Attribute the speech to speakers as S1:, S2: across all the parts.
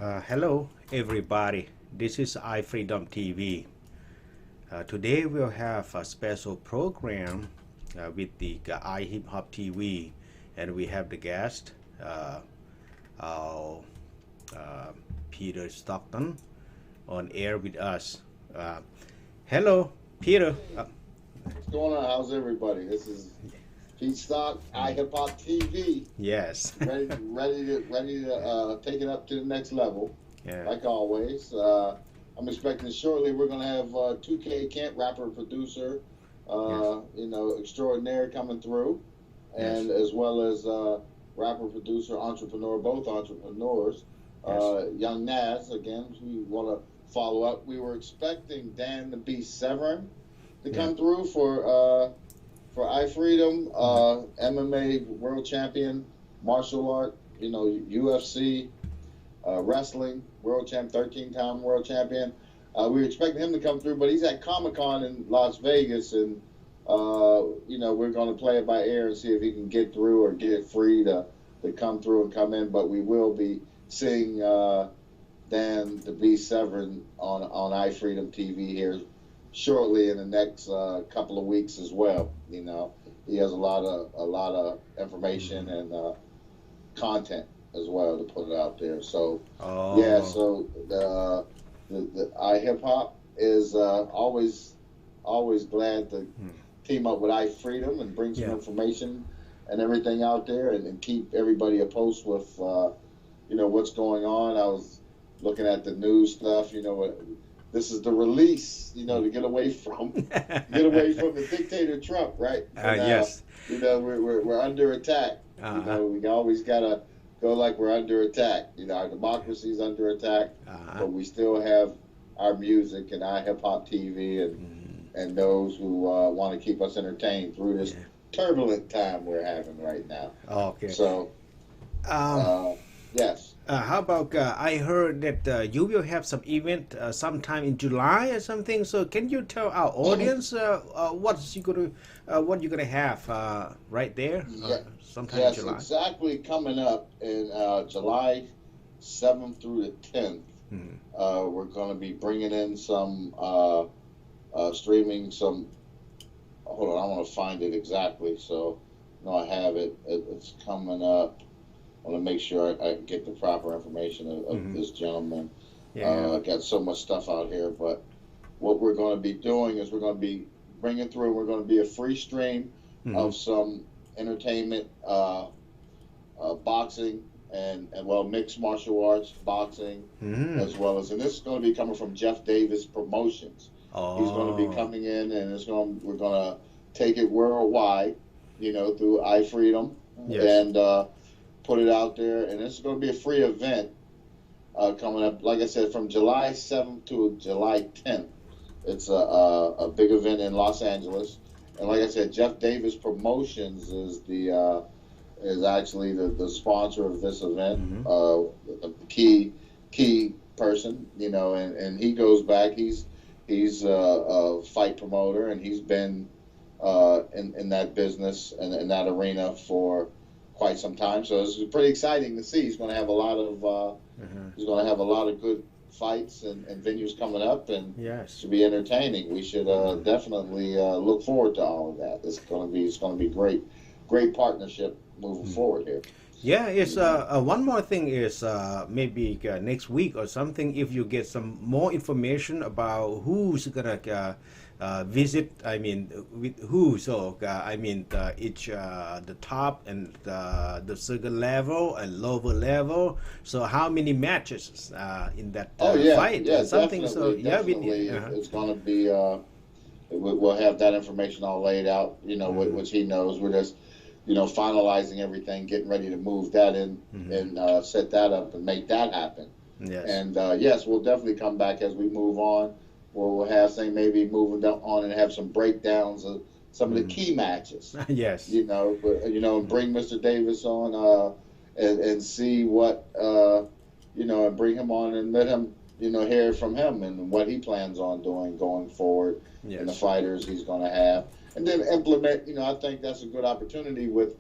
S1: Hello everybody, this is iFreedomTV. Today we'll have a special program with the iHipHopTV, and we have the guest, our, uh, Peter Stockton, on air with us. Hello, Peter.
S2: What's going on? How's everybody? This is Pete Stock, iHipHopTV,
S1: Yes.
S2: ready to take it up to the next level.
S1: Yeah.
S2: Like always, I'm expecting shortly we're gonna have 2K Kent, rapper, producer,
S1: Yes.
S2: extraordinaire coming through,
S1: Yes.
S2: and as well as rapper, producer, entrepreneur, both entrepreneurs.
S1: Yes.
S2: Young Naz again. We want to follow up. We were expecting Dan the Beast Severn to
S1: Yeah.
S2: come through for iFreedom, MMA world champion, martial art, UFC, wrestling world champ, 13-time world champion. We were expecting him to come through, but he's at Comic-Con in Las Vegas, and we're going to play it by ear and see if he can get through or get it free to come through and come in. But we will be seeing Dan the Beast Severn on iFreedom TV here shortly in the next couple of weeks as well. He has a lot of information and content as well to put it out there. So so the iHipHop is always glad to team up with iFreedom and bring some information and everything out there, and keep everybody abreast with what's going on. I was looking at the news stuff. This is the release, to get away from the dictator Trump, right?
S1: Yes.
S2: We're under attack. We always gotta go like we're under attack. Our democracy's under attack, but we still have our music and iHipHopTV and those who want to keep us entertained through this turbulent time we're having right now.
S1: Okay.
S2: So, yes.
S1: How about I heard that you will have some event sometime in July or something. So can you tell our audience what you're gonna have right there sometime in July?
S2: Yes, exactly. Coming up in July 7th through the 10th, we're going to be bringing in some streaming. Hold on, I want to find it exactly. So, no, I have it. It's coming up. I want to make sure I get the proper information of this gentleman. I got so much stuff out here, but what we're going to be doing is we're going to be bringing through. We're going to be a free stream of some entertainment, boxing, and mixed martial arts, boxing, as well as, and this is going to be coming from Jeff Davis Promotions. He's going to be coming in, and we're going to take it worldwide, through iFreedom, and put it out there. And it's going to be a free event coming up, like I said, from July 7th to July 10th. It's a big event in Los Angeles, and like I said, Jeff Davis Promotions is actually the sponsor of this event, the key person, and he goes back. He's a fight promoter, and he's been in that business and in that arena for quite some time. So it's pretty exciting to see. He's going to have a lot of good fights and venues coming up, and should be entertaining. We should definitely look forward to all of that. It's going to be great partnership moving forward here.
S1: Yeah, it's one more thing is maybe next week or something, if you get some more information about who's gonna visit. I mean, with who? So each the top and the second level and lower level. So how many matches in that fight?
S2: Yeah,
S1: something.
S2: Definitely. It's going to be. We'll have that information all laid out. Which he knows. We're just finalizing everything, getting ready to move that in and set that up and make that happen.
S1: Yes.
S2: And yes, we'll definitely come back as we move on. We'll have maybe moving on and have some breakdowns of some of the key matches.
S1: Yes.
S2: And bring Mr. Davis on and see what and bring him on and let him hear from him and what he plans on doing going forward, and the fighters he's going to have. And then implement, I think that's a good opportunity with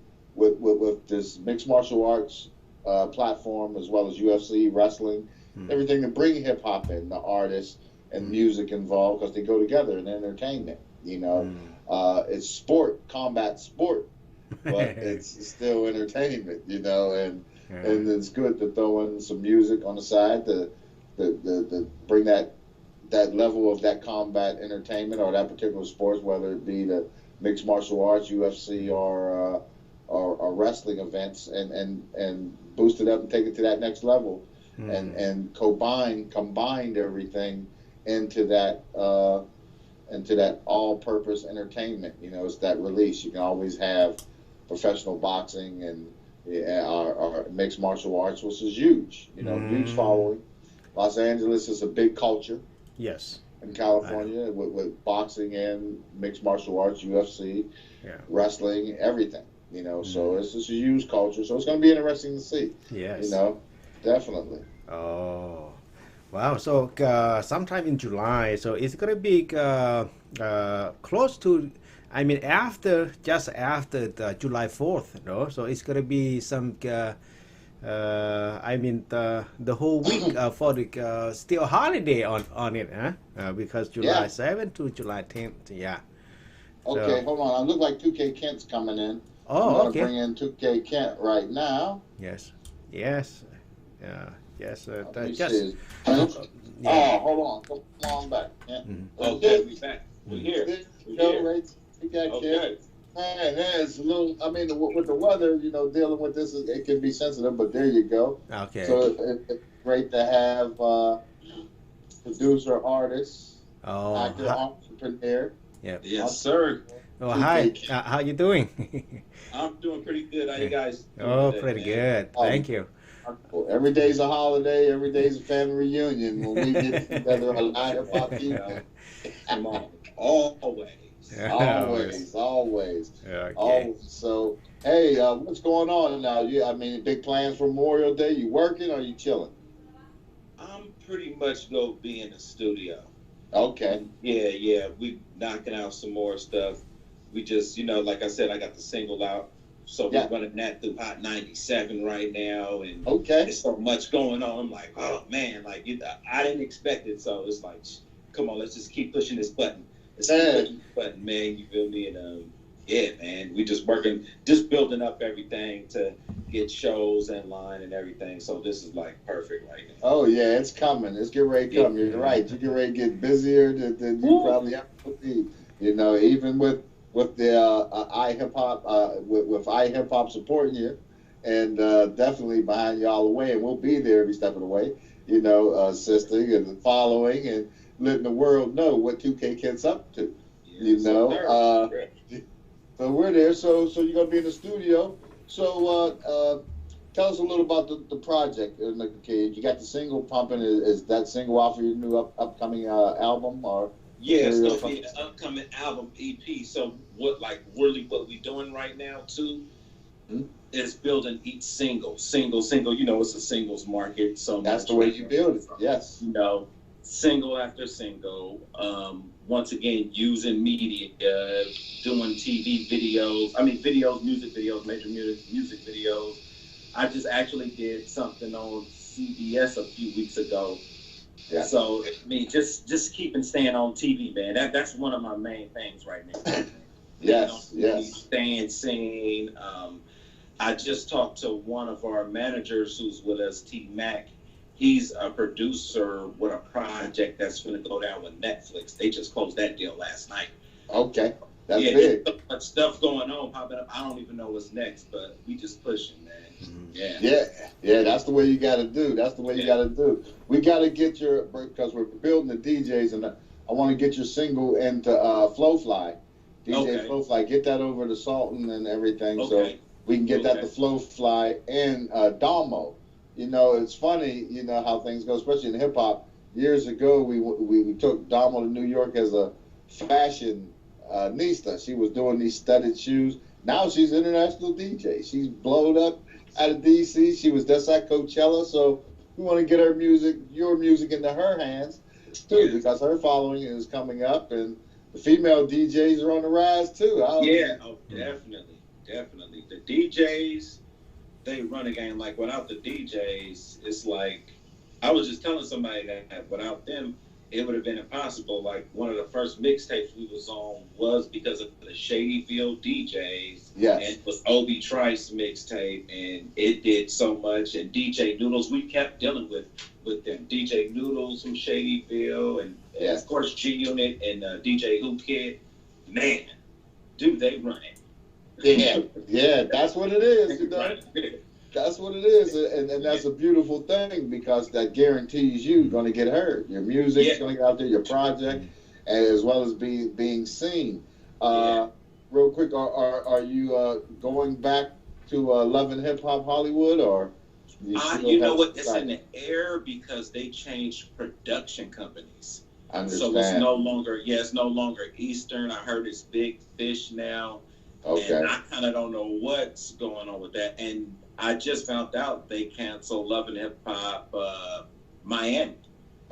S2: this mixed martial arts platform, as well as UFC, wrestling, everything to bring hip hop in, the artists and music involved, because they go together in entertainment. It's sport, combat sport, but it's still entertainment. And it's good to throw in some music on the side to bring that level of that combat entertainment or that particular sport, whether it be the mixed martial arts, UFC, or wrestling events, and boost it up and take it to that next level, and combined everything into that all-purpose entertainment. It's that release. You can always have professional boxing and or mixed martial arts, which is huge. Huge following. Los Angeles is a big culture.
S1: Yes.
S2: In California, with boxing and mixed martial arts, UFC, wrestling, everything. So it's just a huge culture. So it's going to be interesting to see.
S1: Yes.
S2: Definitely.
S1: Oh, wow. So sometime in July. So it's going to be close to, just after the July 4th, no? So it's going to be some, the whole week for the still holiday on it, huh? Because July 7th to July 10th, yeah.
S2: Okay, hold on. I look like 2K Kent's coming in.
S1: Oh,
S2: I'm going to
S1: okay.
S2: bring in 2K Kent right now.
S1: Yes. Just.
S2: Oh, hold on. Come on back. Yeah.
S3: Okay, we back. We're here.
S2: Right. We got Kent. Man, it's a little. With the weather, dealing with this, it can be sensitive. But there you go.
S1: Okay.
S2: So it's great to have producer, artist, actor, entrepreneur.
S1: Yeah.
S3: Yes, sir.
S1: Oh, hi. How you doing?
S3: I'm doing pretty good. How you guys doing today,
S1: pretty
S3: man?
S1: good. Thank you.
S2: Every day's a holiday. Every day's a family reunion when we get together on iHipHopTV.
S3: Come on. Always.
S2: Always.
S1: Okay.
S2: So, hey, what's going on now? Big plans for Memorial Day? You working or you chilling?
S3: I'm pretty much going to be in the studio.
S2: Okay.
S3: Yeah. We knocking out some more stuff. We just, like I said, I got the single out. So we're running that through Hot 97 right now. And there's so much going on. I'm like, oh, man, I didn't expect it. So it's like, come on, let's just keep pushing this button. Let's keep pushing this button, man. You feel me? And man, we just building up everything to get shows in line and everything. So this is like perfect right now.
S2: Oh, yeah, it's coming. It's getting ready to come. You're right. You get ready to get busier than you probably ever would be. Even with the iHipHop, with iHipHop supporting you, and definitely behind you all the way, and we'll be there every step of the way, assisting and following and letting the world know what 2K Kent's up to, So we're there. So you're gonna be in the studio. So tell us a little about the project. Okay, you got the single pumping. Is that single off of your new upcoming album or?
S3: Yeah, it's gonna be an upcoming album EP. So what we're doing right now too is building each single. It's a singles market. So
S2: that's the way you build it. Yes.
S3: Single after single. Once again, using media, doing TV videos. Music videos, major music videos. I just actually did something on CBS a few weeks ago. Yeah. So just staying on TV, man. That's one of my main things right now.
S2: Yes.
S3: Staying seen. I just talked to one of our managers who's with us, T Mac. He's a producer with a project that's going to go down with Netflix. They just closed that deal last night.
S2: Okay, that's big.
S3: Stuff going on, popping up. I don't even know what's next, but we just pushing, man.
S2: Yeah. That's the way you got to do. We got to get because we're building the DJs, and I want to get your single into Flowfly, DJ Flowfly. Get that over to Sultan and everything, so we can get that to Flowfly and Domo. It's funny, how things go, especially in hip hop. Years ago, we took Domo to New York as a fashion nista. She was doing these studded shoes. Now she's an international DJ. She's blown up out of DC. She was just at Coachella. So we want to get your music into her hands too, because her following is coming up, and the female DJs are on the rise too.
S3: Definitely. The DJs, they run a game. Like without the DJs, it's like I was just telling somebody that without them, it would have been impossible. Like one of the first mixtapes we was on was because of the Shady Field DJs.
S2: Yes.
S3: And it was Obi Trice mixtape, and it did so much. And DJ Noodles, we kept dealing with them. DJ Noodles from Shady Field, and of course G Unit and DJ Who Kid. Man, do they run it?
S2: Yeah, that's what it is. You know? That's what it is, and that's a beautiful thing because that guarantees you going to get heard. Your music is going to get out there, your project, as well as being seen. Real quick, are you going back to Love and Hip Hop Hollywood, or
S3: you know what? It's in the air because they changed production companies.
S2: I understand.
S3: So it's no longer Eastern. I heard it's Big Fish now.
S2: Okay.
S3: And I kind of don't know what's going on with that. And I just found out they canceled Love and Hip Hop Miami.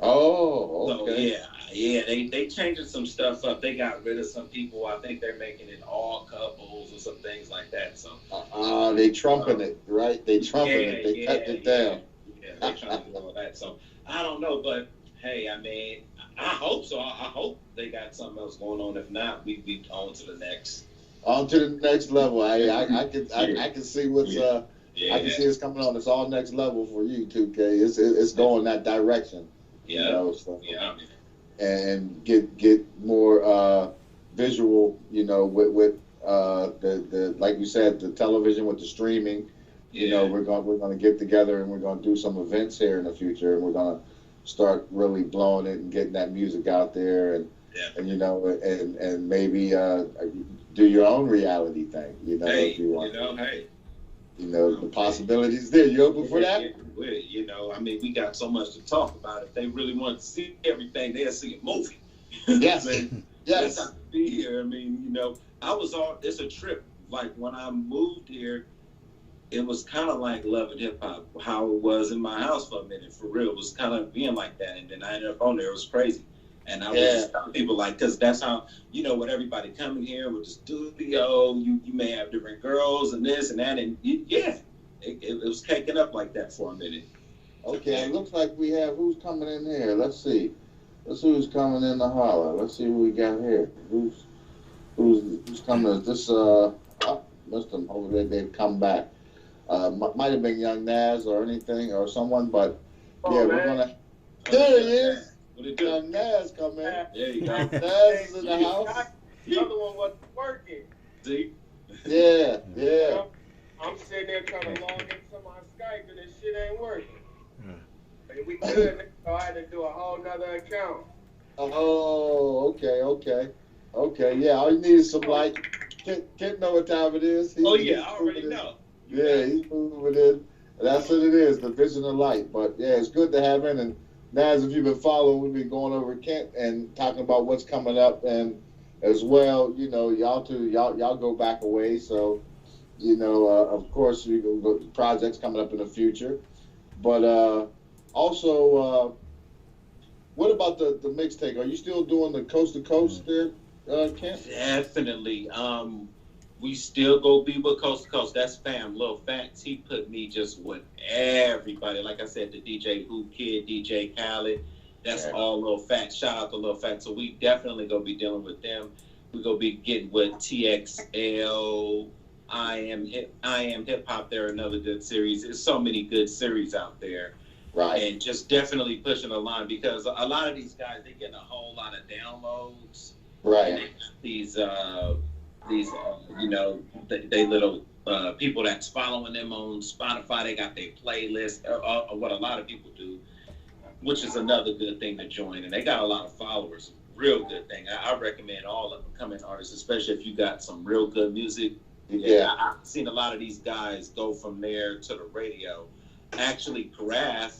S2: Oh, okay.
S3: So yeah, they changing some stuff up. They got rid of some people. I think they're making it all couples or some things like that. So
S2: they trumping it, right? They trumping it. They cut it down.
S3: Yeah, they trying to do all that. So I don't know, but hey, I mean, I hope so. I hope they got something else going on. If not, we be on to the next.
S2: On to the next level. I can see what's I can see it's coming on. It's all next level for you, 2K. It's going that direction.
S3: Yeah.
S2: You know, so, and get more visual. You know, with the like you said, the television with the streaming. You know, we're gonna get together and we're gonna do some events here in the future, and we're gonna start really blowing it and getting that music out there, and you know, and maybe do your own reality thing, you know, if you want. You know, the possibilities there. You open for that?
S3: You know, I mean, we got so much to talk about. If they really want to see everything, they'll see a movie.
S2: Yes.
S3: That's how to be here. I mean, you know, it's a trip. Like when I moved here, it was kind of like Love and Hip Hop, how it was in my house for a minute, for real. It was kind of being like that. And then I ended up on there. It was crazy. And I was just telling people, like, because that's how, you know, with everybody coming here with the studio, you may have different girls and this and that. And it was caking up like that for a minute.
S2: Okay, it looks like we have, who's coming in here? Let's see. Let's see who's coming in the holler. Let's see who we got here. Who's coming? Is this, missed them over there. They've come back. Might have been Young Naz or anything or someone, but we're going to. There he is. Young Naz come in.
S3: There you go.
S2: Naz is in the house.
S4: The other one wasn't working.
S3: See?
S2: Yeah.
S4: I'm sitting there trying to log into my Skype and this shit ain't working. We could, so I had to do a whole nother account.
S2: Oh, okay. Yeah, all you need is some light. Kent know what time it is.
S3: I already know.
S2: Yeah, he's moving in. That's what it is, the vision of light. But yeah, it's good to have in. And Naz, if you've been following, we've been going over Kent and talking about what's coming up, and as well, you know, y'all go back a way. So, you know, of course, we go projects coming up in the future, but also, what about the mixtape? Are you still doing the coast to coast there, Kent?
S3: Definitely. We still go be with Coast to Coast. That's fam. Lil Facts, he put me just with everybody. Like I said, the DJ Who Kid, DJ Khaled. That's all Lil Facts. Shout out to Lil Facts. So we definitely gonna be dealing with them. We gonna be getting with TXL, I Am Hip Hop. They're another good series. There's so many good series out there.
S2: Right.
S3: And just definitely pushing the line because a lot of these guys, they getting a whole lot of downloads.
S2: Right.
S3: And they got these you know, they little people that's following them on Spotify. They got their playlist, or what a lot of people do, which is another good thing to join. And they got a lot of followers. Real good thing. I recommend all of becoming artists, especially if you got some real good music.
S2: Yeah.
S3: I've seen a lot of these guys go from there to the radio. Actually, Graf,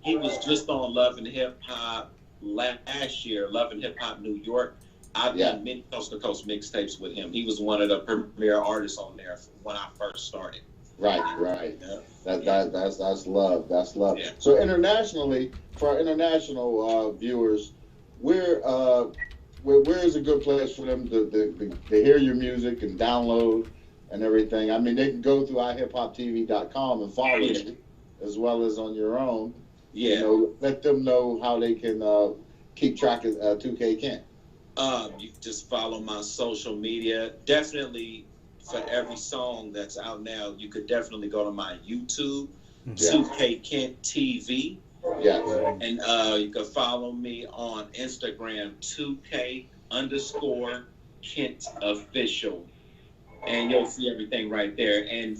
S3: he was just on Love and Hip Hop last year, Love and Hip Hop New York. I've done many Coast to Coast mixtapes with him. He was one of the premier artists on there when I first started.
S2: Right.
S3: Yeah.
S2: That's love. That's love.
S3: Yeah.
S2: So internationally, for our international viewers, where is a good place for them to hear your music and download and everything? I mean, they can go through iHipHopTV.com and follow you, as well as on your own.
S3: Yeah.
S2: You know, let them know how they can keep track of 2K Kent.
S3: You can just follow my social media. Definitely, for every song that's out now, you could definitely go to my YouTube, 2K Kent TV.
S2: Yes.
S3: And you can follow me on Instagram, 2K_Kent official. And you'll see everything right there. And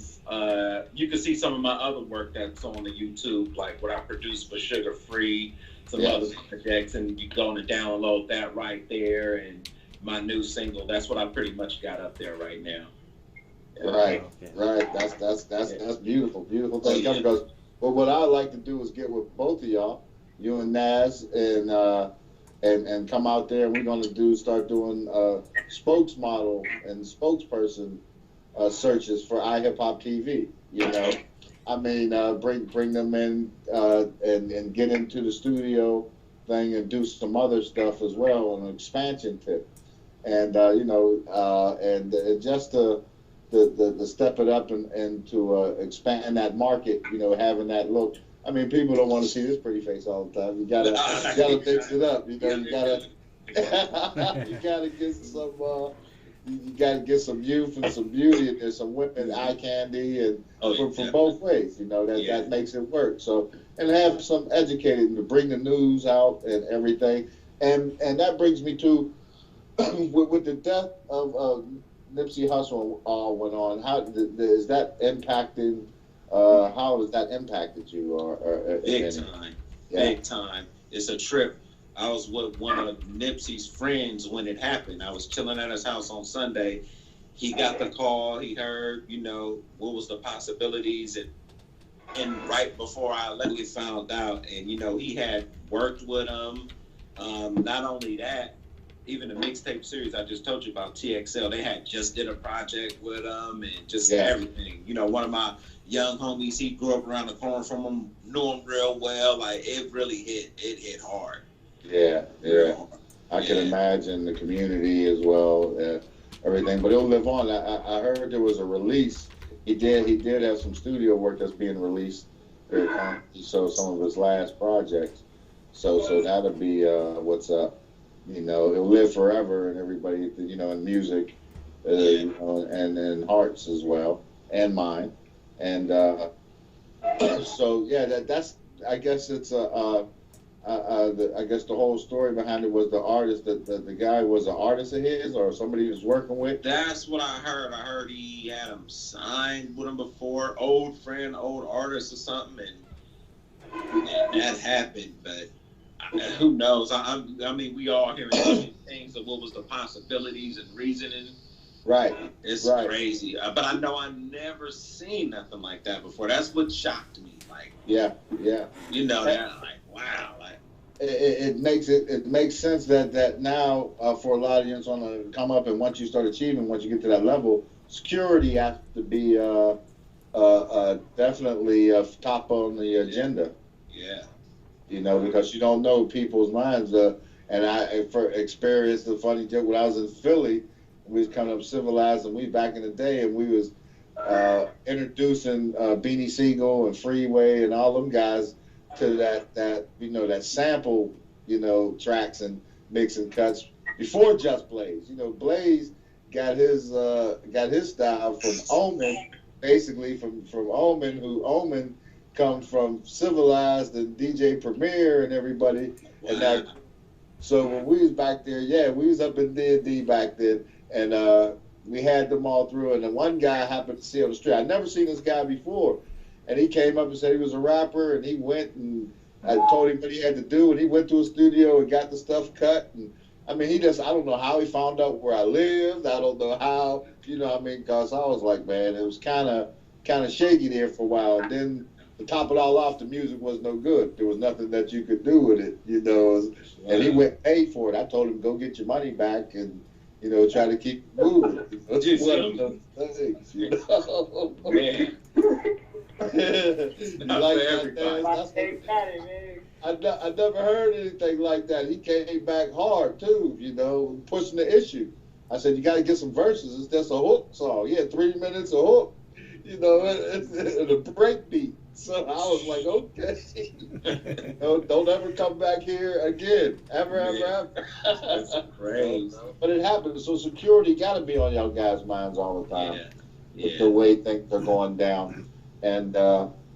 S3: you can see some of my other work that's on the YouTube, like what I produced for Sugar Free, some other projects, and you're going to download that right there. And my new single, that's what I pretty much got up there right now.
S2: Right, right. That's beautiful, beautiful thing. Because what I like to do is get with both of y'all, you and Naz, and come out there, and we're going to start doing spokesmodel and spokesperson searches for iHipHopTV. You know, I mean, bring them in and get into the studio thing and do some other stuff as well on an expansion tip, and you know, and just to step it up and to expand that market. You know, having that look. I mean, people don't want to see this pretty face all the time. You gotta mix it up. You know, you gotta get some youth and some beauty, and there's some women eye candy, and from both ways. You know, that makes it work. So, and have some educated to bring the news out and everything, and that brings me to with the death of Nipsey Hussle went on. How is that impacting? How has that impacted you?
S3: Big time. Big time. It's a trip. I was with one of Nipsey's friends when it happened. I was chilling at his house on Sunday. He got the call. He heard, you know, what was the possibilities. And right before I literally found out, and, you know, he had worked with him. Not only that, even the mixtape series I just told you about, TXL, they had just did a project with him and just everything. You know, one of my young homies, he grew up around the corner from him, knew him real well. Like, it really hit hard.
S2: Yeah. I can imagine the community as well, everything. But it'll live on. I heard there was a release. He did have some studio work that's being released. He showed some of his last projects. So that'll be what's up. You know, it'll live forever, and everybody, you know, in music, you know, and in hearts as well, and mine. And so that's. I guess it's I guess the whole story behind it was the artist that the guy was an artist of his or somebody he was working with.
S3: That's what I heard. I heard he had him signed with him before, old friend, old artist or something, and that happened. But who knows? I mean, we all hearing things of what was the possibilities and reasoning.
S2: Right.
S3: It's crazy. But I know I never seen nothing like that before. That's what shocked me. Like,
S2: yeah.
S3: You know, that like, wow, like.
S2: It makes sense that now for a lot of youngsters on to come up, and once you start achieving, once you get to that level, security has to be definitely top on the agenda.
S3: Yeah.
S2: You know, because you don't know people's minds. And I for experienced the funny joke when I was in Philly, we was kind of civilized, and we back in the day, and we was introducing Beanie Siegel and Freeway and all them guys to that you know, that sample, you know, tracks and mixing cuts before Just Blaze. You know, Blaze got his style from Omen, basically from Omen, who Omen comes from Civilized and DJ Premier and everybody. Wow. And that, so when we was back there, we was up in D&D back then, and we had them all through. And then one guy happened to see on the street. I'd never seen this guy before. And he came up and said he was a rapper, and he went and I told him what he had to do, and he went to a studio and got the stuff cut. And I mean, I don't know how he found out where I lived. I don't know how, you know what I mean, because I was like, man, it was kind of shaky there for a while. And then to top it all off, the music was no good. There was nothing that you could do with it, you know. And he went and paid for it. I told him, go get your money back and, you know, try to keip it moving. That's one of those things, you know. Man. Like I never heard anything like that. He came back hard too, you know, pushing the issue. I said, you got to get some verses. It's just a hook song. Yeah, 3 minutes a hook, you know, and a break beat. So I was like, okay, don't ever come back here again, ever.
S3: That's crazy.
S2: But it happens. So security got to be on y'all guys' minds all the time. With the way things are going down, and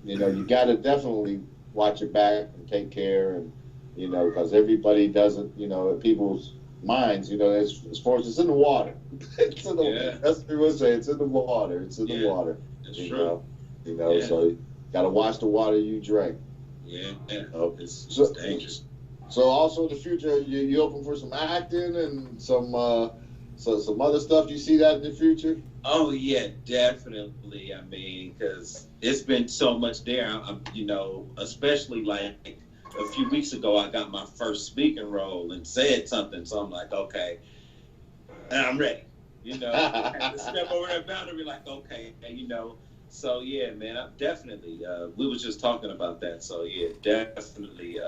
S2: you got to definitely watch your back and take care, and because everybody doesn't, people's minds, as far as it's in the water. It's in the, that's what people say. It's in the water. It's in the water.
S3: That's true.
S2: So you got to watch the water you drink.
S3: Yeah. It's dangerous.
S2: So also in the future, you open for some acting and some other stuff. You see that in the future?
S3: Oh yeah, definitely. I mean, because it's been so much there. I'm especially like a few weeks ago, I got my first speaking role and said something. So I'm like, okay, and I'm ready. I had to step over that boundary, like, okay, So yeah, man, I'm definitely. We was just talking about that. So yeah, definitely.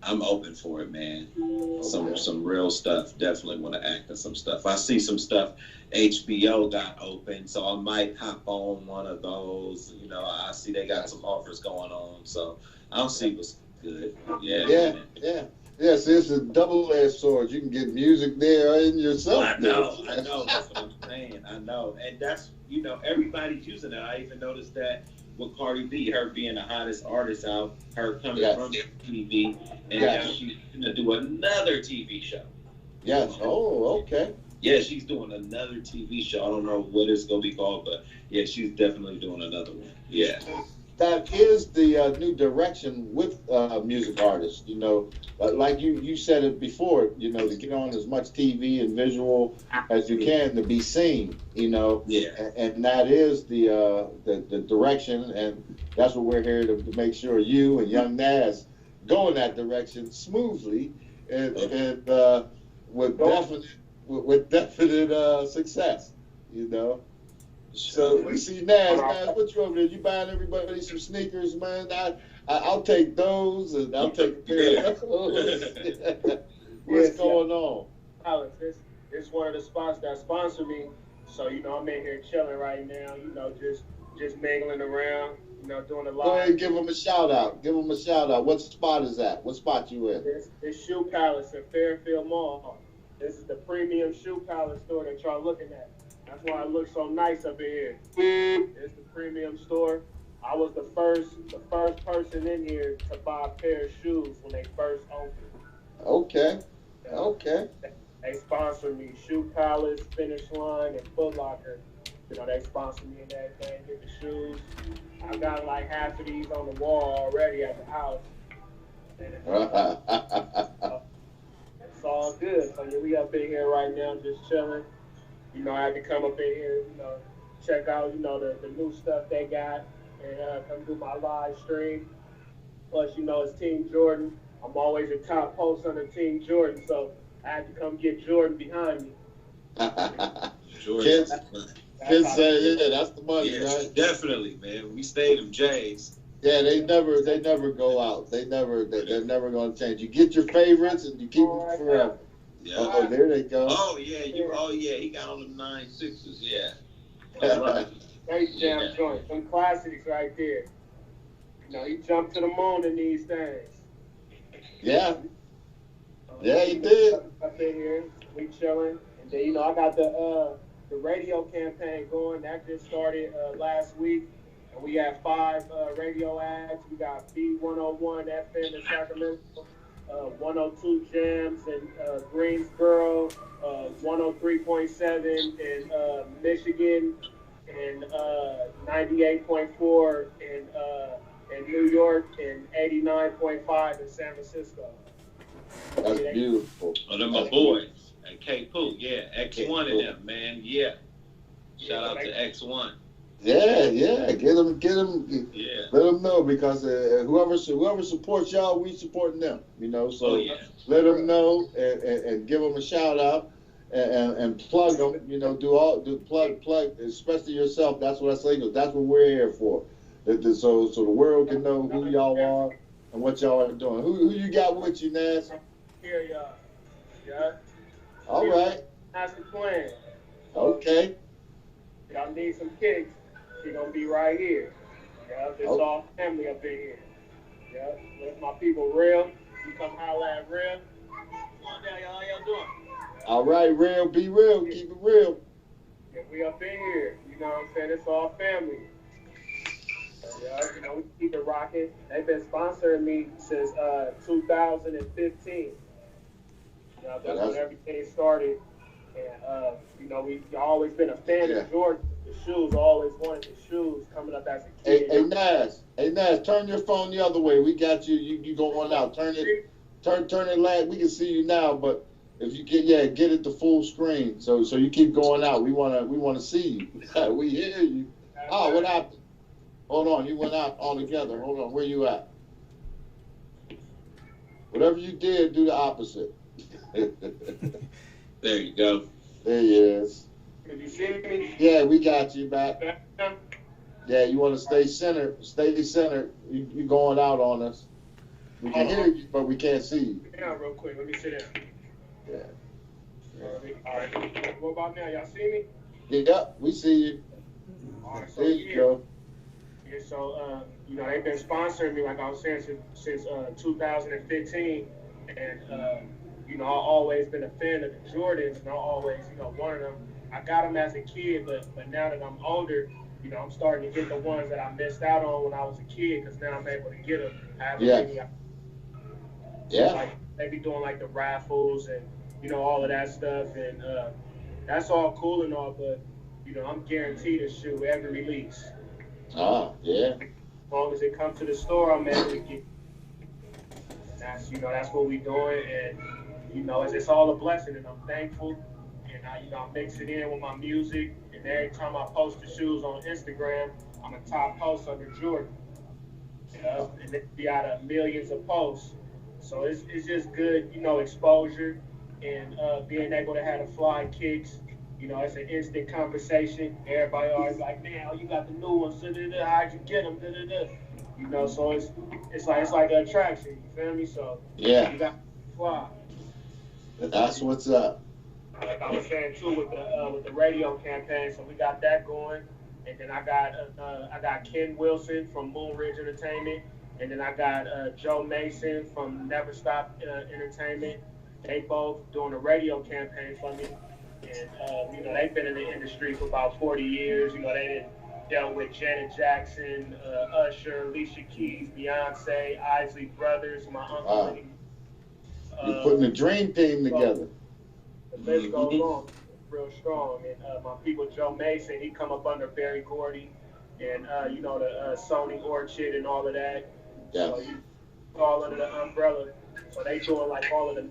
S3: I'm open for it, man. Some real stuff. Definitely want to act in some stuff. I see some stuff. HBO got open, so I might hop on one of those. I see they got some offers going on, so I'll see what's good. Yeah.
S2: See, it's a double-edged sword. You can get music there and yourself.
S3: I know. That's what I'm saying. I know, and that's everybody's using it. I even noticed that with Cardi B, her being the hottest artist out, her coming from TV, and now she's gonna do another TV show.
S2: Yes. Oh, okay.
S3: Yeah, she's doing another TV show. I don't know what it's gonna be called, but yeah, she's definitely doing another one. Yeah.
S2: That is the new direction with music artists. Like you said it before. To get on as much TV and visual as you can to be seen.
S3: Yeah.
S2: And that is the direction, and that's what we're here to make sure you and Young Nas go in that direction smoothly and with definite success. So we see Nas, what you over there? You buying everybody some sneakers, man? I'll take those, and I'll take a pair of those. What's going on?
S4: Alex, it's one of the spots that sponsor me. So I'm in here chilling right now. Just mingling around. Doing a lot.
S2: Go ahead and give them a shout out. What spot is that? What spot you in?
S4: It's Shoe Palace in Fairfield Mall. This is the premium Shoe Palace store that y'all looking at. That's why it looks so nice up in here. It's the premium store. I was the first person in here to buy a pair of shoes when they first opened.
S2: Okay.
S4: They sponsored me. Shoe Palace, Finish Line, and Foot Locker. They sponsored me and everything. Get the shoes. I got like half of these on the wall already at the house. It's all good. So we up in here right now just chilling. I had to come up in here, check out, the new stuff they got and come do my live stream. Plus, it's Team Jordan. I'm always a top post under Team Jordan, so I had to come get Jordan behind me.
S3: Jordan.
S2: Kids say, that's the money, right?
S3: Definitely, man. We stayed them Jays.
S2: Yeah, they never go out. They're never going to change. You get your favorites and you keep them forever.
S3: Yeah.
S2: Oh, there they go.
S3: Oh yeah, he got on them 9.6s. Yeah.
S4: Nice jam joint. Some classics right there. He jumped to the moon in these things.
S2: Yeah. Yeah, he did.
S4: Up in here, we chilling, and then I got the radio campaign going. That just started last week, and we have 5 radio ads. We got B101 FM in Sacramento. 102 Jams in Greensboro, 103.7 in Michigan, and 98.4 in New York, and 89.5 in San Francisco.
S2: That's beautiful.
S3: Oh, they're my boys. And K-Poo, yeah. X1 in them, man. Yeah. Shout out to X1.
S2: Yeah, get them.
S3: Yeah.
S2: Let them know, because whoever supports y'all, we supporting them. So let them know and give them a shout out and plug them. Plug, especially yourself. That's what I say. Because that's what we're here for. So the world can know who y'all are and what y'all are doing. Who you got with you, Nas?
S4: Here, y'all. Yeah.
S2: All right.
S4: That's the plan.
S2: Okay.
S4: Y'all need some kicks. She's gonna be right here. Yeah, it's all family up in here. Yeah, with my people real. You come holla at real. How y'all doing?
S2: All right, real, be real, keep it real.
S4: Yeah, we up in here. You know what I'm saying? It's all family. Yeah, you know, we keep it rocking. They've been sponsoring me since 2015. You know, that's when everything started. And, you know, we've always been a fan of Jordan. The shoes, always wanted the shoes coming up as a kid.
S2: Hey, Nas, turn your phone the other way. We got you. You going out. Turn it last. We can see you now, but if you get it to full screen. So you keep going out. We wanna see you. We hear you. Oh, what happened? Hold on, you went out altogether. Hold on, where you at? Whatever you did, do the opposite.
S3: There you go.
S2: There he is.
S4: Can you see me?
S2: Yeah, we got you back. Yeah, you want to stay centered. Stay centered. You going out on us. We can hear you, but we can't see you.
S4: Sit down real quick. Let me sit down.
S2: Yeah.
S4: All right. What about now? Y'all see me?
S2: Yep, we see you.
S4: All right, so
S2: there you go.
S4: Yeah, so, you know, they've been sponsoring me, like I was saying, since 2015. And, you know, I've always been a fan of the Jordans, and I always, you know, wanted them. I got them as a kid, but now that I'm older, you know, I'm starting to get the ones that I missed out on when I was a kid, because now I'm able to get them. Like, they be doing, like, the raffles and, you know, all of that stuff. And that's all cool and all, but, you know, I'm guaranteed a shoe every release.
S2: Ah, yeah.
S4: As long as it comes to the store, I'm able to get. That's, you know, that's what we doing, and you know, it's all a blessing, and I'm thankful. And I, you know, I mix it in with my music, and every time I post the shoes on Instagram, I'm a top post under Jordan. You know, and it be out of millions of posts, so it's just good, you know, exposure, and being able to have the fly kicks. You know, it's an instant conversation. Everybody always like, man, oh, you got the new ones. Da-da-da. How'd you get them? Da-da-da. You know, so it's like an attraction. You feel me? So
S2: yeah,
S4: you got to fly.
S2: That's what's up.
S4: Like I was saying too with the radio campaign, so we got that going, and then I got Ken Wilson from Moon Ridge Entertainment, and then I got Joe Mason from Never Stop Entertainment. They both doing a radio campaign for me. And, you know, they've been in the industry for about 40 years. You know, they dealt with Janet Jackson, Usher, Alicia Keys, Beyonce, Isley Brothers, my uncle.
S2: You're putting a dream team together.
S4: The list goes on real strong. And my people, Joe Mason, he come up under Berry Gordy and, you know, the Sony Orchid and all of that.
S2: Yeah.
S4: So you all under the umbrella. So they doing like all of the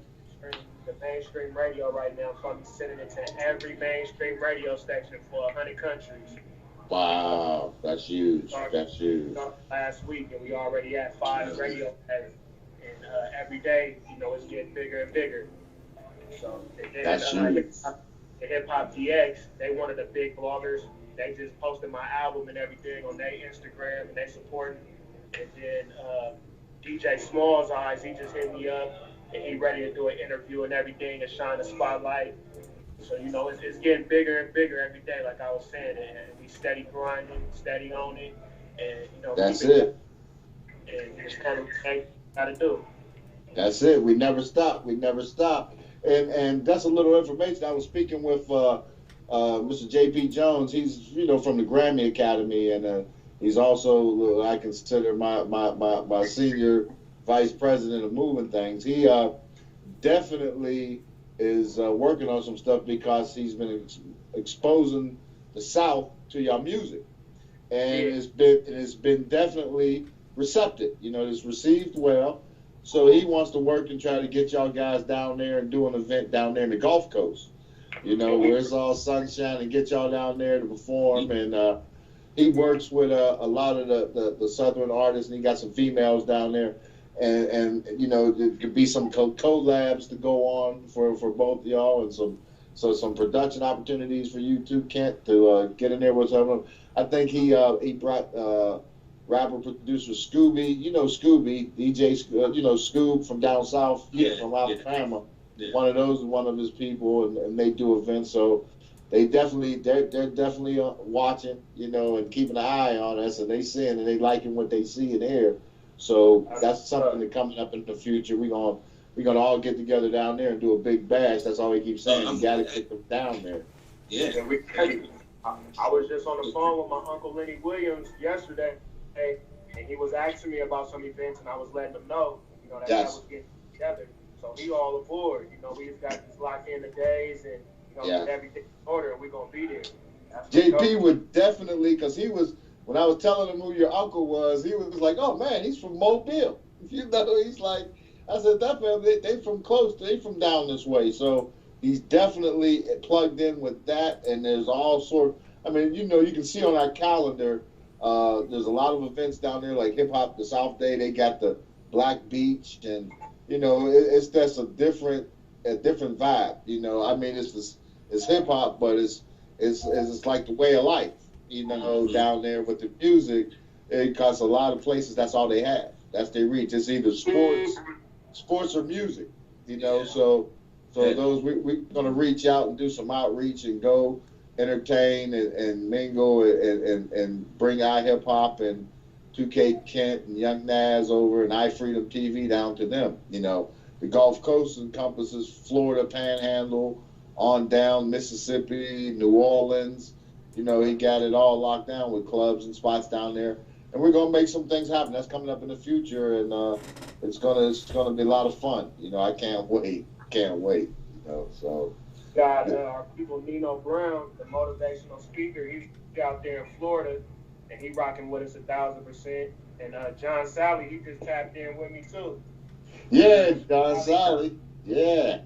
S4: mainstream radio right now, so I'm sending it to every mainstream radio station for 100 countries.
S2: Wow, that's huge. That's huge.
S4: Last week, and we already at 5 radio stations, and every day, you know, it's getting bigger and bigger. So
S2: that's huge.
S4: The HipHopTV, they one of the big bloggers. They just posted my album and everything on their Instagram, and they supporting. And then DJ Small's Eyes, he just hit me up. And he ready to do an interview and everything and shine the spotlight. So, you know, it's getting bigger and bigger every day, like I was saying. And we steady grinding, steady on it. And, you know,
S2: that's it.
S4: And just kind of got to do.
S2: That's it. We never stop. We never stop. And that's a little information. I was speaking with Mr. J.P. Jones. He's, you know, from the Grammy Academy. And he's also, I consider my senior vice president of moving things. He definitely is working on some stuff because he's been exposing the South to your music, and it's been definitely receptive. You know, it's received well. So he wants to work and try to get y'all guys down there and do an event down there in the Gulf Coast. You know, where it's all sunshine, and get y'all down there to perform. And he works with a lot of the Southern artists, and he got some females down there. And you know, there could be some collabs to go on for both y'all, and some production opportunities for you too, Kent, to get in there with some. I think he brought rapper producer Scooby, you know Scooby, DJ, you know Scoob from down south, from Alabama. Yeah. One of those is one of his people, and they do events. So they're definitely watching, and keeping an eye on us, and they seeing and they liking what they see and hear. So that's something that coming up in the future. We're gonna all get together down there and do a big bash. That's all we keep saying. You got to get them down there.
S3: Yeah.
S4: I was just on the phone with my Uncle Lenny Williams yesterday, and he was asking me about some events, and I was letting him know, that I was getting together. So he all aboard. We just got to lock in the days and get everything in order, and we're gonna be there.
S2: JP would definitely, because when I was telling him who your uncle was, he was like, "Oh man, he's from Mobile." He's like, I said, "That family, they from down this way." So he's definitely plugged in with that, and there's all sorts. I mean, you can see on our calendar, there's a lot of events down there, like Hip Hop the South Day. They got the Black Beach, and it's that's a different vibe. I mean, it's hip hop, but it's like the way of life. Down there with the music, because a lot of places that's all they have. That's their reach. It's either sports or music. So those we're gonna reach out and do some outreach and go entertain and mingle and bring iHipHop and 2K Kent and Young Naz over and iFreedomTV down to them. The Gulf Coast encompasses Florida Panhandle on down Mississippi, New Orleans. He got it all locked down with clubs and spots down there, and we're gonna make some things happen. That's coming up in the future, and it's gonna be a lot of fun. I can't wait. So.
S4: Got our people Nino Brown, the motivational speaker. He's out there in Florida, and he rocking with us 1,000%. And John Sally, he just tapped in with me too.
S2: Yeah, John Sally. Yeah.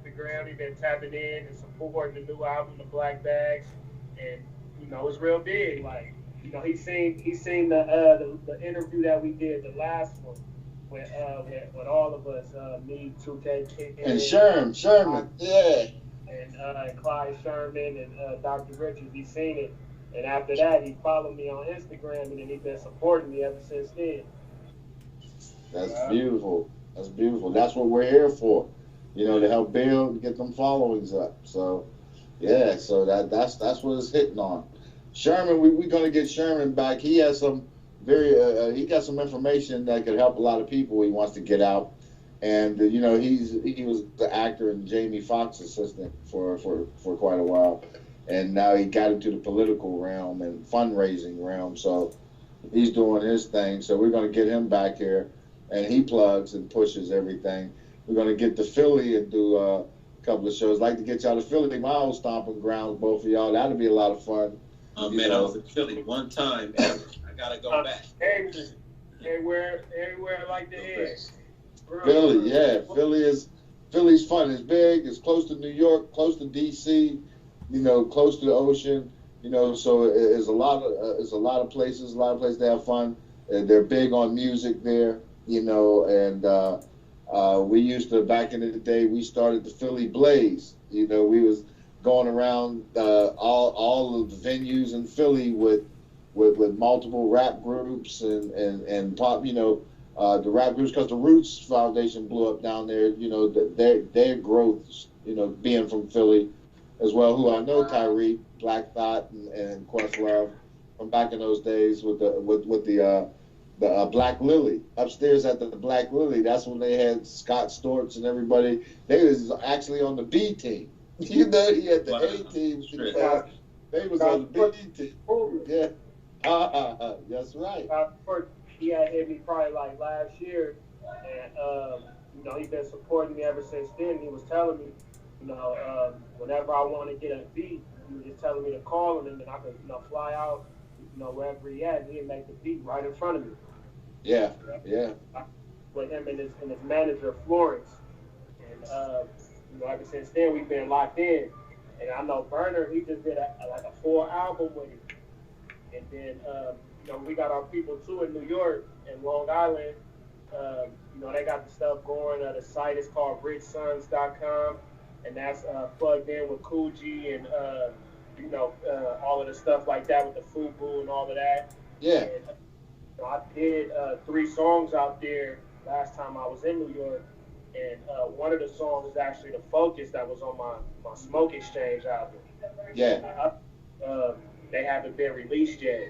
S4: Instagram, he been tapping in and supporting the new album, The Black Bags, and it's real big. Like, he seen the interview that we did, the last one, with all of us, me, 2K Kid,
S2: and Sherman, yeah,
S4: and Clyde Sherman and Dr. Richards. He seen it, and after that, he followed me on Instagram, and then he's been supporting me ever since then.
S2: That's beautiful. That's beautiful. That's what we're here for. To help build and get them followings up. So, yeah. So that's what it's hitting on. Sherman, we're gonna get Sherman back. He has some he got some information that could help a lot of people. He wants to get out, and he was the actor and Jamie Foxx's assistant for quite a while, and now he got into the political realm and fundraising realm. So he's doing his thing. So we're gonna get him back here, and he plugs and pushes everything. We're gonna get to Philly and do a couple of shows. I'd like to get y'all to Philly, my old stomping grounds, both of y'all. That'd be a lot of fun.
S3: Oh man, I was in Philly one time. I gotta go back.
S4: Everywhere like the head.
S2: Philly, yeah. Philly's fun. It's big. It's close to New York, close to DC. Close to the ocean. So it's a lot of places. A lot of places to have fun. They're big on music there. And we used to, back in the day, we started the Philly Blaze. We was going around all of the venues in Philly with multiple rap groups and pop, the rap groups, because the Roots Foundation blew up down there, their growth, being from Philly as well, who I know, Tyree, Black Thought, and Questlove from back in those days with the Black Lily. Upstairs at the Black Lily, that's when they had Scott Storch and everybody. They was actually on the B team. He had the A team. They was on the B team. Yeah. That's right.
S4: He had hit me probably like last year, and he's been supporting me ever since then. He was telling me, whenever I want to get a beat, he was just telling me to call him, and then I could fly out, wherever he at, and he'd make the beat right in front of me.
S2: Yeah.
S4: With him and his manager Florence, and ever since then we've been locked in. And I know Burner, he just did a full album with him. And then we got our people too in New York and Long Island. They got the stuff going. The site is called richsons.com, and that's plugged in with Coogee and all of the stuff like that with the FUBU and all of that.
S2: Yeah.
S4: And, I did 3 songs out there last time I was in New York, And one of the songs is actually the Focus that was on my Smoke Exchange album.
S2: Yeah.
S4: They haven't been released yet,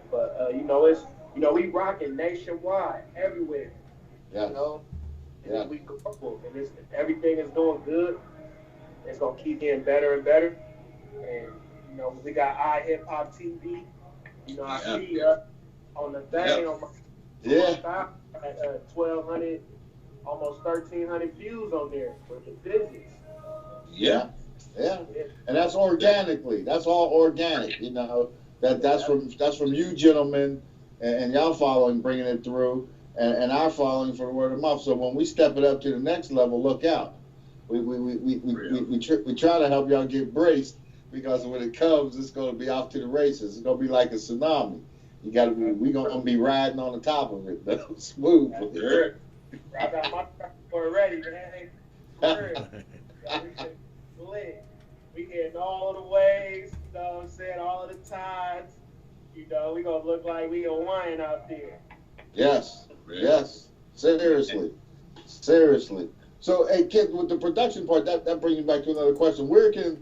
S4: but it's we rocking nationwide, everywhere.
S2: Yeah.
S4: You know, and
S2: yeah.
S4: we global, and everything is doing good. It's gonna keep getting better and better. And we got iHipHopTV. I see on the thing on my style at 1,200, almost 1,300 views on there with the visits.
S2: Yeah. And that's organically. That's all organic. That's from you gentlemen and y'all following, bringing it through, and our following for the word of mouth. So when we step it up to the next level, look out. We try to help y'all get braced, because when it comes, it's going to be off to the races. It's going to be like a tsunami. We're going to be riding on the top of it, though, smooth.
S4: I got my for ready, man. We hitting all the waves, you know what I'm saying, all of the tides. We going to look like we a wine out there.
S2: Yes. Seriously. So, hey, Kid, with the production part, that brings me back to another question. Where can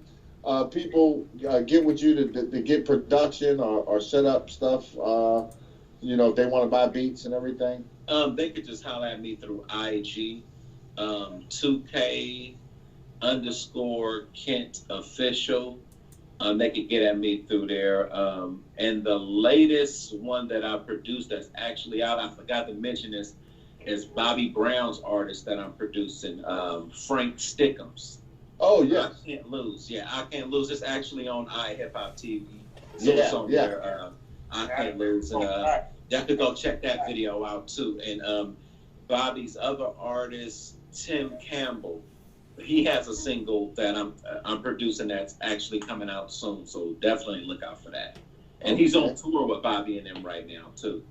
S2: people get with you to get production or set up stuff, if they want to buy beats and everything?
S3: They could just holler at me through IG, 2K _Kent official. They could get at me through there. And the latest one that I produced that's actually out, I forgot to mention this, is Bobby Brown's artist that I'm producing, Frank Stickums.
S2: Oh, yes.
S3: I Can't Lose. It's actually on iHipHopTV. So it's on there. I Can't Lose. And y'all could go check that video out, too. And Bobby's other artist, Tim Campbell, he has a single that I'm producing that's actually coming out soon. So definitely look out for that. And he's on tour with Bobby and them right now, too.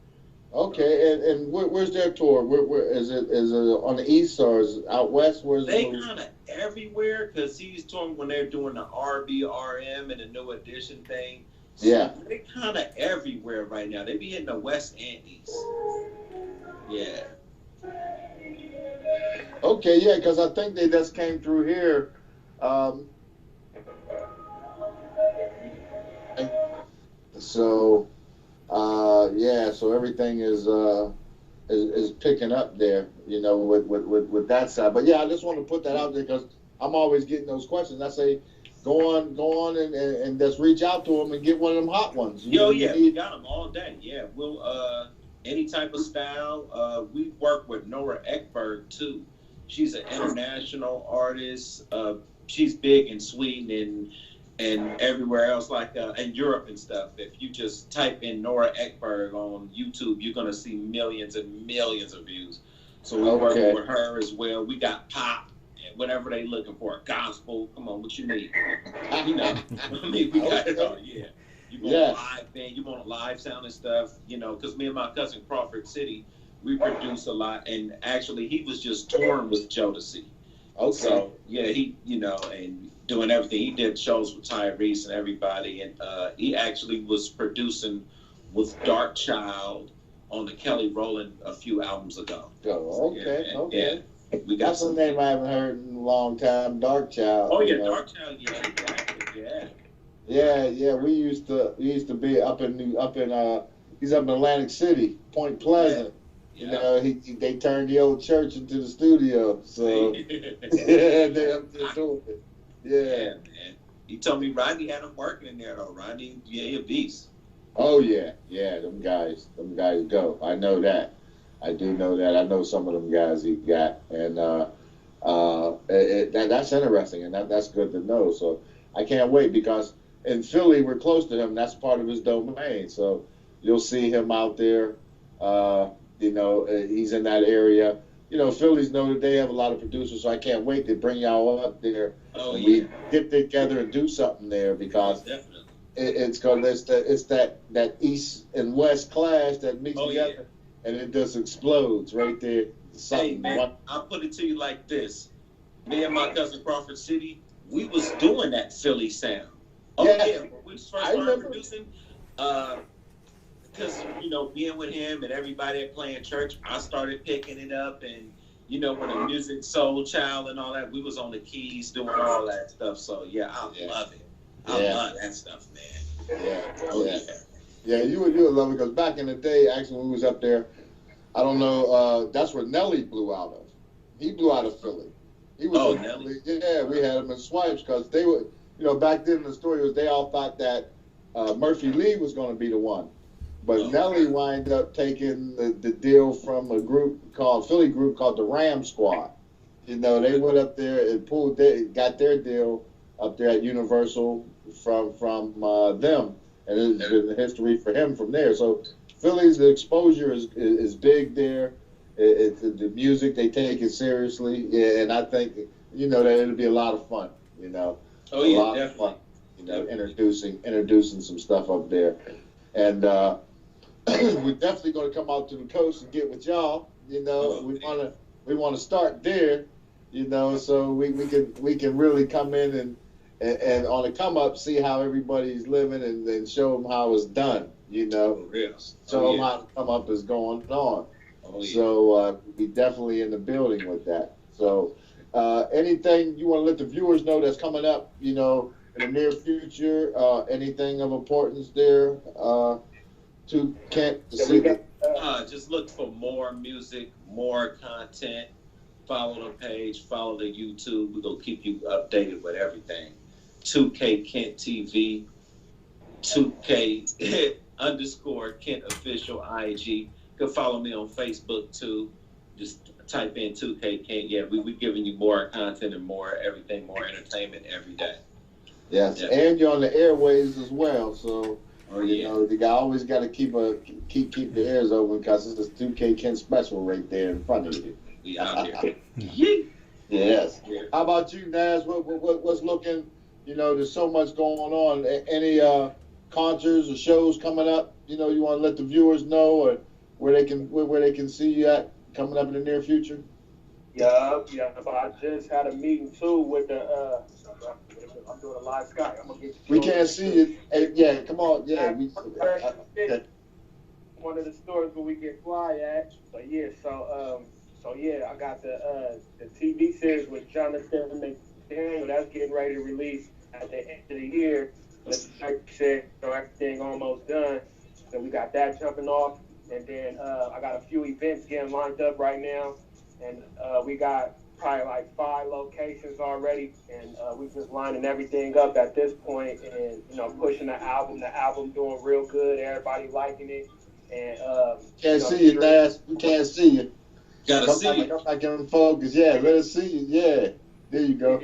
S2: Okay, and where's their tour? Where is it on the east or is it out west?
S3: They kind of everywhere, because he's touring when they're doing the RBRM and the New Edition thing. So they kind of everywhere right now. They be hitting the west and east. Yeah.
S2: Okay, yeah, because I think they just came through here. So everything is picking up there, with that side. But yeah, I just want to put that out there because I'm always getting those questions. I say, go on and just reach out to them and get one of them hot ones.
S3: We got them all day. Yeah, we'll any type of style. We work with Nora Ekberg too. She's an international artist. She's big in Sweden and everywhere else, like in Europe and stuff. If you just type in Nora Ekberg on YouTube, you're gonna see millions and millions of views. So we work with her as well. We got pop, whatever they looking for, gospel. Come on, what you need? We got it all. Yeah. You want a live band? You want a live sound and stuff? Because me and my cousin Crawford City, we produce a lot, and actually he was just touring with Jodeci.
S2: Okay.
S3: So he and doing everything. He did shows with Tyrese and everybody, and he actually was producing with Dark Child on the Kelly Rowland a few albums ago.
S2: Okay.
S3: Yeah, we got
S2: that's a name I haven't heard in a long time. Dark Child.
S3: Oh yeah, Dark Child. Yeah, exactly.
S2: Yeah. We used to be up in he's up in Atlantic City, Point Pleasant.
S3: Yeah.
S2: They turned the old church into the studio, so they up there doing it. Yeah,
S3: man. He told me Rodney had him working in there though. Rodney, he a beast.
S2: Oh yeah. Them guys go. I know that. I do know that. I know some of them guys he got, and that's interesting, and that's good to know. So I can't wait, because in Philly we're close to him. That's part of his domain. So you'll see him out there. He's in that area. Phillies know that they have a lot of producers, so I can't wait to bring y'all up there and we get together and do something there, because it's that east and west clash that meets together, and it just explodes right there.
S3: Hey man, I'll put it to you like this: me and my cousin Crawford City, we was doing that Philly sound. When we first started producing. Because being with him and everybody at playing church, I started picking it up, and you know, when the music Soul Child and all that, we was on the keys doing all that stuff. So yeah, I love it. I love that stuff, man.
S2: Yeah, you would love it because back in the day, actually, when we was up there, I don't know, that's where Nelly blew out of. He blew out of Philly. He was
S3: Nelly.
S2: Yeah, we had him in Swipes because they were, you know, back then the story was they all thought that Murphy Lee was going to be the one. But Nelly wound up taking the deal from a Philly group called the Ram Squad. You know, they went up there and got their deal up there at Universal from them. And it's been the history for him from there. So Philly's the exposure is big there. It's the music, they take it seriously. Yeah, and I think, you know, that it'll be a lot of fun, you know.
S3: Oh, yeah, definitely.
S2: Of fun, you know, introducing some stuff up there. And we're definitely going to come out to the coast and get with y'all. You know, we want to start there. You know, so we can really come in and on the come up see how everybody's living and show them how it's done. You know, show them how the come up is going on. So we definitely in the building with that. So anything you want to let the viewers know that's coming up? You know, in the near future, anything of importance there? To Kent to see
S3: just look for more music, more content. Follow the page, follow the YouTube. We're gonna keep you updated with everything. 2K Kent TV, 2K underscore Kent official IG. You can follow me on Facebook too. Just type in 2K Kent. Yeah, we giving you more content and more everything, more entertainment every day.
S2: Yes, and you're on the airways as well. So you know, the guy always got to keep the ears open because it's this 2K Kent special right there in front of you.
S3: We out here.
S2: Yes. How about you, Naz? What's looking? You know, there's so much going on. Any concerts or shows coming up? You know, you want to let the viewers know, or where they can see you at coming up in the near future?
S4: Yeah. But I just had a meeting too with the. I'm doing a live Skype. I'm gonna get.
S2: We can't see you. Hey, yeah, come on. Yeah.
S4: One of the stores where we get fly at. But yeah, so yeah, I got the TV series with Jonathan McDaniel that's getting ready to release at the end of the year. Like I said, so everything almost done. So we got that jumping off, and then I got a few events getting lined up right now, and we got probably like 5 locations already, and we just lining everything up at this point, and you know, pushing the album doing real good, everybody liking it, and
S2: can't see you, Naz. We can't see you.
S3: Gotta see you.
S2: Come back in focus. Yeah, let us see you. Yeah, there you go.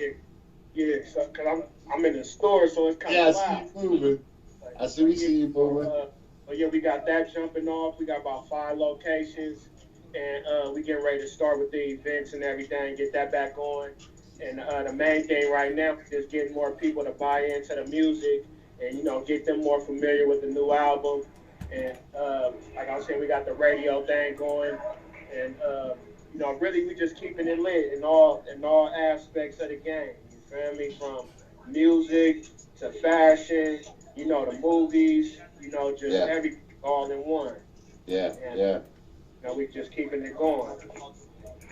S4: Yeah, so, cause I'm in the store, so it's kind of loud.
S2: I see you moving. We see you moving.
S4: But yeah, we got that jumping off. We got about 5 locations. And we getting ready to start with the events and everything, get that back on. And the main thing right now is getting more people to buy into the music and, you know, get them more familiar with the new album. And like I was saying, we got the radio thing going. And, you know, really we just keeping it lit in all aspects of the game. You feel me? From music to fashion, you know, the movies, you know, just everything all in one.
S2: Yeah.
S4: You know, we just keeping it going.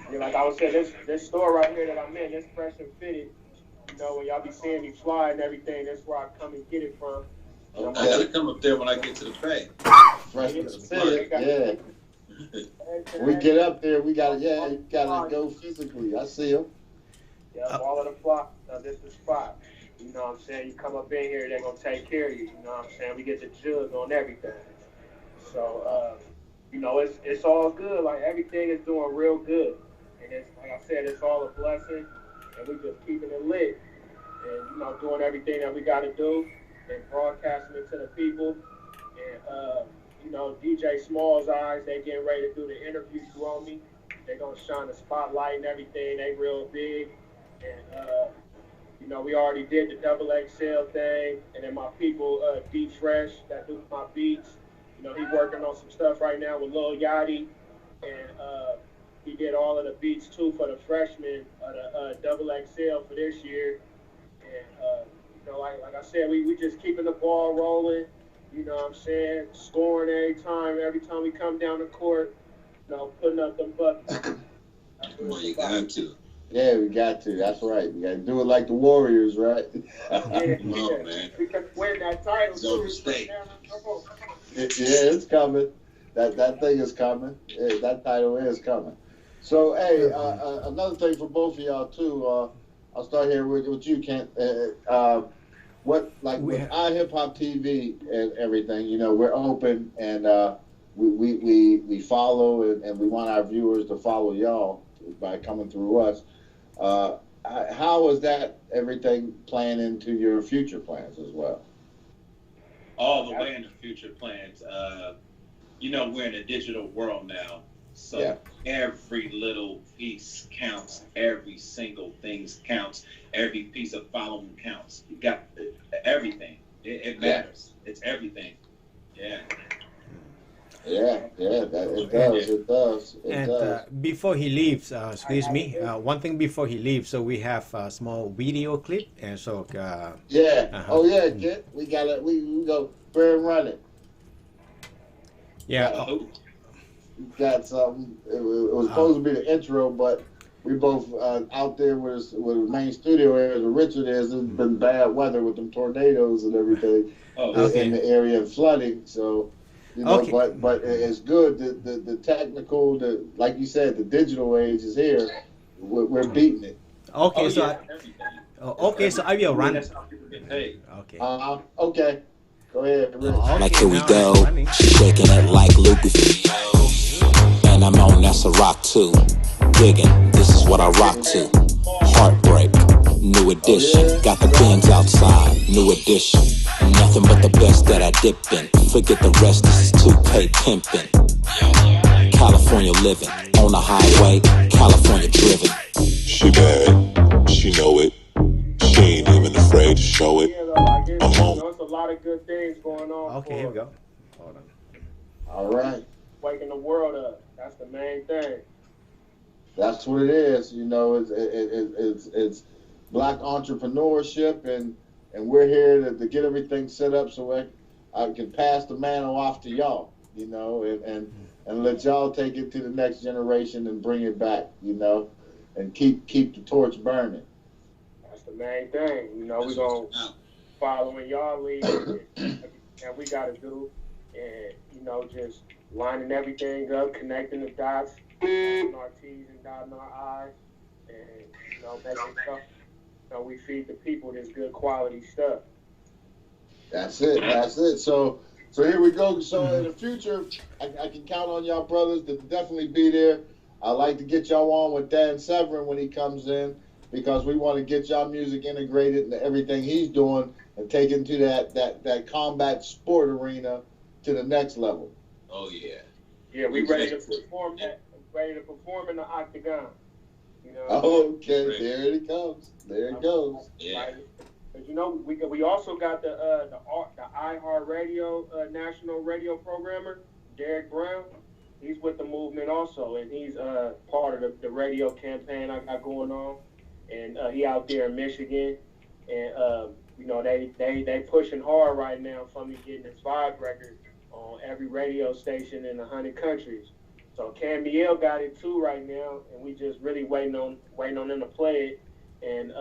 S4: And like I was saying, this store right here that I'm in, this Fresh and Fitted, you know, when y'all be seeing me fly and everything, that's where I come and get it from.
S3: I gotta come up there when I get to the bay.
S2: Fresh and Fitted, yeah. When we get up there, you gotta go physically. I see them.
S4: Yeah, all of the flock, this is the spot. You know what I'm saying? You come up in here, they're gonna take care of you. You know what I'm saying? We get the jug on everything. So, you know, it's all good. Like, everything is doing real good. And it's, like I said, it's all a blessing. And we just keeping it lit. And, you know, doing everything that we got to do and broadcasting it to the people. And, you know, DJ Small's eyes, they getting ready to do the interview on me. They going to shine the spotlight and everything. They real big. And, you know, we already did the XXL thing. And then my people, D Fresh, that do my beats. You know, he's working on some stuff right now with Lil Yachty, and he did all of the beats too for the freshmen of the XXL for this year. And you know, like I said, we just keeping the ball rolling. You know what I'm saying? Scoring every time we come down the court. You know, putting up them buckets.
S3: Well, you got to.
S2: Yeah, we got to. That's right. We got to do it like the Warriors, right?
S4: Yeah,
S3: Come on, man.
S4: We can win that title
S3: It's
S4: too.
S3: overstate.
S2: Yeah, it's coming. That thing is coming. Yeah, that title is coming. So, hey, another thing for both of y'all too. I'll start here with you, Kent. What with iHipHopTV and everything? You know, we're open and we follow and we want our viewers to follow y'all by coming through us. How is that everything playing into your future plans as well?
S3: All the way in the future plans. You know, we're in a digital world now, so every little piece counts. Every single thing counts. Every piece of following counts. You got everything. It matters. It's everything. Yeah.
S2: It does.
S1: And before he leaves, excuse me, one thing before he leaves, so we have a small video clip, and so
S2: Kit, we go fair and run it.
S1: Yeah.
S2: Got something. It was supposed to be the intro, but we both out there with the main studio areas where Richard is. There's been bad weather with them tornadoes and everything in the area and flooding. So, you know, but it's good. The technical, like you said, the digital age is here. We're beating it.
S1: Okay, so I will run.
S3: Hey.
S1: Okay.
S2: Okay. Go ahead, Rich.
S5: Like here we go, shaking it like Lucas. And I'm on, that's a rock too. Digging, this is what I rock to. Heartbreak, new edition. Got the Benz outside, new edition. Nothing but the best that I dip in. Forget the rest, this is 2K pimping. California living, on the highway, California driven.
S6: She bad, she know it. She ain't even afraid to show it. I'm home.
S4: There's a lot of good things going on.
S1: Okay, here we go. Hold on.
S2: All right.
S4: Waking the world up. That's the main thing.
S2: That's what it is. You know, it's black entrepreneurship, and we're here to get everything set up so I can pass the mantle off to y'all. You know, and let y'all take it to the next generation and bring it back. You know, and keep the torch burning.
S4: That's the main thing. You know, we're gonna follow in y'all lead, and we gotta do, and you know, just lining everything up, connecting the dots, crossing our T's and dotting our I's, and you know, making stuff. So we feed the people this good quality stuff.
S2: That's it. So here we go. So in the future, I can count on y'all brothers to definitely be there. I like to get y'all on with Dan Severin when he comes in, because we want to get y'all music integrated into everything he's doing and take it to that combat sport arena to the next level.
S3: Oh yeah.
S4: Yeah, we ready to perform that. Ready to perform in the octagon. You know.
S2: Okay, there it comes. There it goes.
S3: Yeah.
S4: But you know, we also got the iHeartRadio national radio programmer, Derek Brown. He's with the movement also, and he's part of the radio campaign I got going on. And he out there in Michigan, and you know, they pushing hard right now for me getting this Vibe record on every radio station in 100 countries. So Camille got it too right now, and we just really waiting on them to play it. And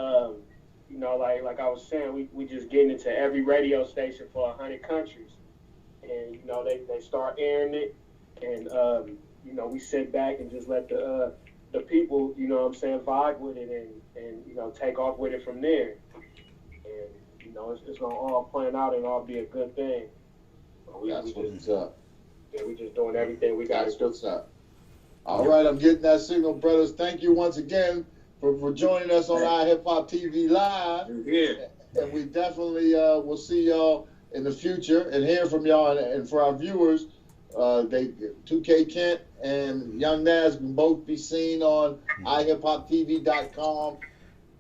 S4: you know, like I was saying, we just getting it to every radio station for 100 countries. And you know, they start airing it, and you know, we sit back and just let the people, you know what I'm saying, vibe with it and you know, take off with it from there. And you know, it's gonna all plan out and all be a good thing.
S2: That's what's up.
S4: Yeah, we just doing everything we got to do.
S2: That's what's up. All right, I'm getting that signal, brothers. Thank you once again for joining us on iHipHopTV Live.
S3: Yeah.
S2: And we definitely will see y'all in the future and hear from y'all. And for our viewers, 2K Kent and Young Naz can both be seen on iHipHopTV.com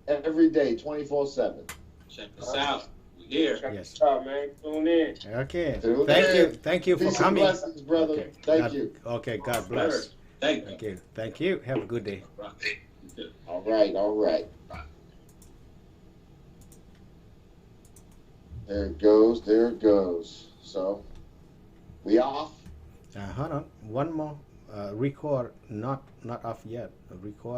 S2: every day, 24/7.
S3: Check us out. We're here.
S4: Check us out, man. Tune in.
S1: Okay.
S2: Tune in.
S1: Thank you for
S2: Peace
S1: coming.
S2: and blessings, brother.
S1: Okay.
S2: Thank you.
S1: Okay, God bless.
S3: Thank you.
S1: Thank you. Have a good day.
S2: All right. There it goes. So, we off.
S1: Hold on. One more. record not off yet. Recording.